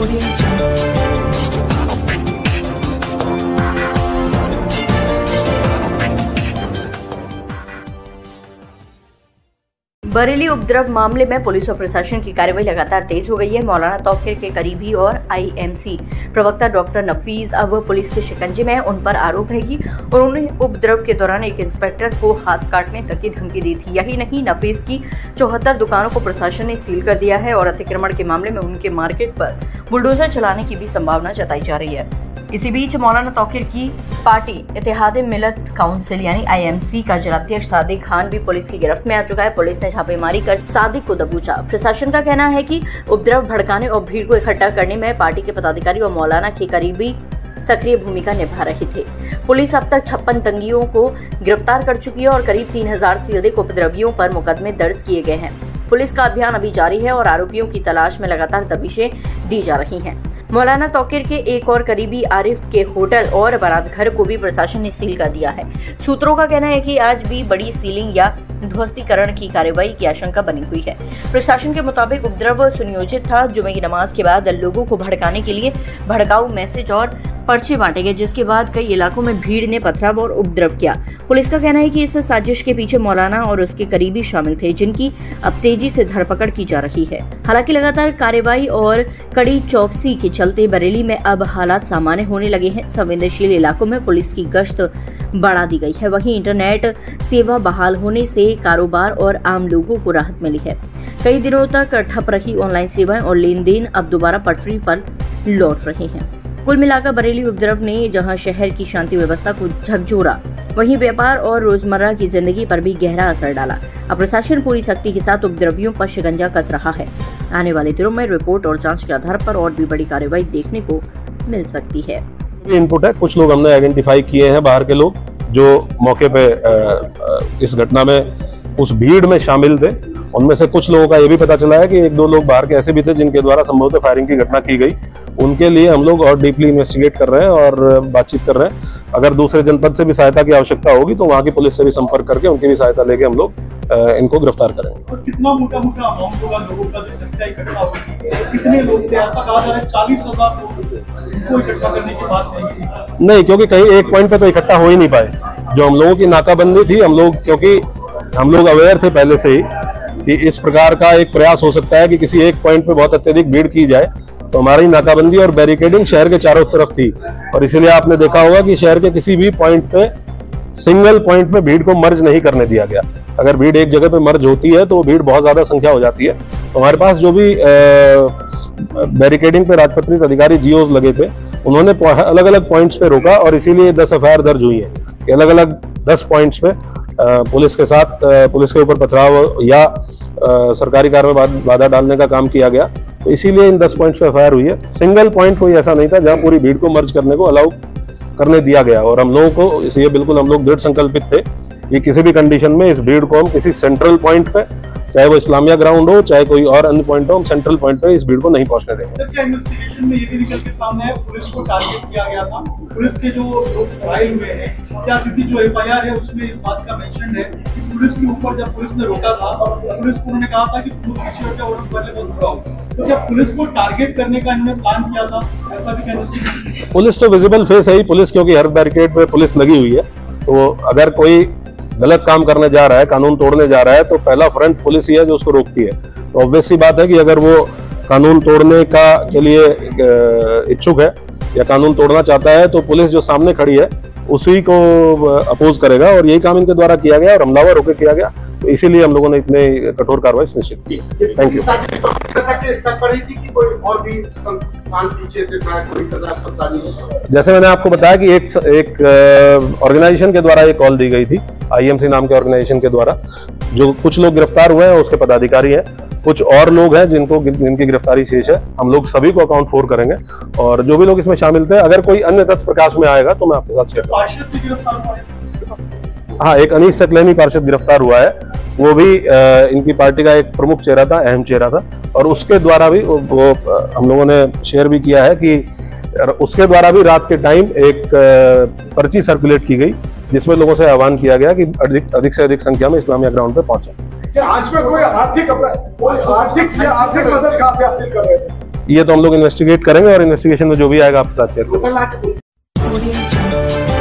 Audio Jungle। Bareilly उपद्रव मामले में पुलिस और प्रशासन की कार्रवाई लगातार तेज हो गई है। मौलाना तौकीर के करीबी और आईएमसी प्रवक्ता डॉक्टर नफीस अब पुलिस के शिकंजे में है। उन पर आरोप है कि उन्होंने उपद्रव के दौरान एक इंस्पेक्टर को हाथ काटने तक की धमकी दी थी। यही नहीं, नफीस की 74 दुकानों को प्रशासन ने सील कर दिया है और अतिक्रमण के मामले में उनके मार्केट पर बुलडोजर चलाने की भी संभावना जताई जा रही है। इसी बीच मौलाना तौकीर की पार्टी इत्तेहाद मिलत काउंसिल यानी आईएमसी का जिलाध्यक्ष सादिक खान भी पुलिस की गिरफ्त में आ चुका है। पुलिस ने छापेमारी कर सादिक को दबोचा। प्रशासन का कहना है कि उपद्रव भड़काने और भीड़ को इकट्ठा करने में पार्टी के पदाधिकारी और मौलाना के करीबी सक्रिय भूमिका निभा रहे थे। पुलिस अब तक 56 दंगियों को गिरफ्तार कर चुकी है और करीब 3000 से अधिक उपद्रवियों पर मुकदमे दर्ज किए गए हैं। पुलिस का अभियान अभी जारी है और आरोपियों की तलाश में लगातार दबिशें दी जा रही हैं। मौलाना तौकीर के एक और करीबी आरिफ के होटल और बारात घर को भी प्रशासन ने सील कर दिया है। सूत्रों का कहना है कि आज भी बड़ी सीलिंग या ध्वस्तीकरण की कार्रवाई की आशंका बनी हुई है। प्रशासन के मुताबिक उपद्रव सुनियोजित था। जुमे की नमाज के बाद लोगों को भड़काने के लिए भड़काऊ मैसेज और पर्चे बांटे गए, जिसके बाद कई इलाकों में भीड़ ने पथराव और उपद्रव किया। पुलिस का कहना है कि इस साजिश के पीछे मौलाना और उसके करीबी शामिल थे, जिनकी अब तेजी से धरपकड़ की जा रही है। हालांकि लगातार कार्रवाई और कड़ी चौकसी के चलते बरेली में अब हालात सामान्य होने लगे हैं। संवेदनशील इलाकों में पुलिस की गश्त बढ़ा दी गई है। वहीं इंटरनेट सेवा बहाल होने से कारोबार और आम लोगों को राहत मिली है। कई दिनों तक ठप रही ऑनलाइन सेवाएं और लेन देन अब दोबारा पटरी पर लौट रहे हैं। कुल मिलाकर बरेली उपद्रव ने जहां शहर की शांति व्यवस्था को झकझोरा, वहीं व्यापार और रोजमर्रा की जिंदगी पर भी गहरा असर डाला। अब प्रशासन पूरी सख्ती के साथ उपद्रवियों पर शिकंजा कस रहा है। आने वाले दिनों में रिपोर्ट और जांच के आधार पर और भी बड़ी कार्रवाई देखने को मिल सकती है। इनपुट है, कुछ लोग हमने आइडेंटिफाई किए हैं, बाहर के लोग जो मौके पे इस घटना में उस भीड़ में शामिल थे। उनमें से कुछ लोगों का ये भी पता चला है कि एक दो लोग बाहर के ऐसे भी थे जिनके द्वारा संभवतः फायरिंग की घटना की गई। उनके लिए हम लोग और डीपली इन्वेस्टिगेट कर रहे हैं और बातचीत कर रहे हैं। अगर दूसरे जनपद से भी सहायता की आवश्यकता होगी तो वहाँ की पुलिस से भी संपर्क करके उनकी भी सहायता लेके हम लोग इनको गिरफ्तार करेंगे। और कितना मोटा अमाउंट होगा लोगों का जो संख्या इकट्ठा होगी? कितने लोग थे? ऐसा कहा जा रहा है 40,000 लोग को इकट्ठा करने की बात नहीं, क्योंकि कहीं एक पॉइंट पे तो इकट्ठा हो ही नहीं पाए। जो हम लोगों की नाकाबंदी थी, हम लोग क्योंकि हम लोग अवेयर थे पहले से ही कि इस प्रकार का एक प्रयास हो सकता है कि किसी एक पॉइंट पे बहुत अत्यधिक भीड़ की जाए, तो हमारी नाकाबंदी और बैरिकेडिंग शहर के चारों तरफ थी। और इसीलिए आपने देखा होगा कि शहर के किसी भी पॉइंट पे सिंगल पॉइंट पे भीड़ को मर्ज नहीं करने दिया गया। अगर भीड़ एक जगह पे मर्ज होती है तो भीड़ बहुत ज्यादा संख्या हो जाती है। तो हमारे पास जो भी बैरिकेडिंग पे राजपत्रित अधिकारी जीओज लगे थे, उन्होंने अलग अलग पॉइंट्स पे रोका और इसीलिए 10 एफआईआर दर्ज हुई है। अलग अलग 10 पॉइंट्स पे पुलिस के साथ पुलिस के ऊपर पथराव या सरकारी कार्य में बाधा डालने का काम किया गया। तो इसीलिए इन 10 पॉइंट्स पे एफआईआर हुई है। सिंगल पॉइंट कोई ऐसा नहीं था जहां पूरी भीड़ को मर्ज करने को अलाउ करने दिया गया। और हम लोगों को इसलिए बिल्कुल हम लोग दृढ़ संकल्पित थे कि किसी भी कंडीशन में इस भीड़ को हम किसी सेंट्रल पॉइंट पे, चाहे वो इस्लामिया ग्राउंड हो चाहे कोई और अन्य पॉइंट हो, हम सेंट्रल पॉइंट पे इस भीड़ को नहीं पहुंचने देंगे। सर, क्या इन्वेस्टिगेशन में ये भी निकल के सामने है पुलिस को टारगेट किया गया था? पुलिस के जो लोग घायल हुए हैं, क्या क्योंकि जो एफआईआर है उसमें इस बात का मेंशन है कि पुलिस के ऊपर जब पुलिस ने रोका था, पुलिस को उन्होंने कहा था कि पुलिस पीछे हट जाओ और पहले मत रुकाओ। तो क्या पुलिस को टारगेट करने का इन्होंने प्लान किया था? ऐसा भी क्या? पुलिस तो विजिबल फेस है ही पुलिस, क्योंकि हर बैरिकेड पे पुलिस लगी हुई है। तो अगर कोई गलत काम करने जा रहा है, कानून तोड़ने जा रहा है, तो पहला फ्रंट पुलिस ही है जो उसको रोकती है। तो ऑब्वियस सी बात है कि अगर वो कानून तोड़ने का के लिए इच्छुक है या कानून तोड़ना चाहता है तो पुलिस जो सामने खड़ी है उसी को अपोज करेगा। और यही काम इनके द्वारा किया गया और हमलावर होकर किया गया। तो इसीलिए हम लोगों ने इतने कठोर कार्रवाई सुनिश्चित की। Thank you. जैसे मैंने आपको बताया कि एक ऑर्गेनाइजेशन के द्वारा एक कॉल दी गई थी, आईएमसी नाम के ऑर्गेनाइजेशन के द्वारा। जो कुछ लोग गिरफ्तार हुए हैं उसके पदाधिकारी हैं, कुछ और लोग हैं जिनकी गिरफ्तारी शेष है। हम लोग सभी को अकाउंट 4 करेंगे और जो भी लोग इसमें शामिल थे, अगर कोई अन्य तथ्य प्रकाश में आएगा तो मैं आपके साथ शेयर करूंगा। हाँ, एक अनीस सकलैनी पार्षद गिरफ्तार हुआ है। वो भी इनकी पार्टी का एक प्रमुख चेहरा था, अहम चेहरा था। और उसके द्वारा भी वो हम लोगों ने शेयर भी किया है कि उसके द्वारा भी रात के टाइम एक पर्ची सर्कुलेट की गई जिसमें लोगों से आह्वान किया गया कि अधिक से अधिक संख्या में इस्लामिया ग्राउंड पे पहुंचे। आज में कोई आर्थिक मदद कहां से हासिल कर रहे थे? ये तो हम लोग इन्वेस्टिगेट करेंगे और इन्वेस्टिगेशन में जो भी आएगा आपके साथ शेयर करेंगे। Audio Jungle.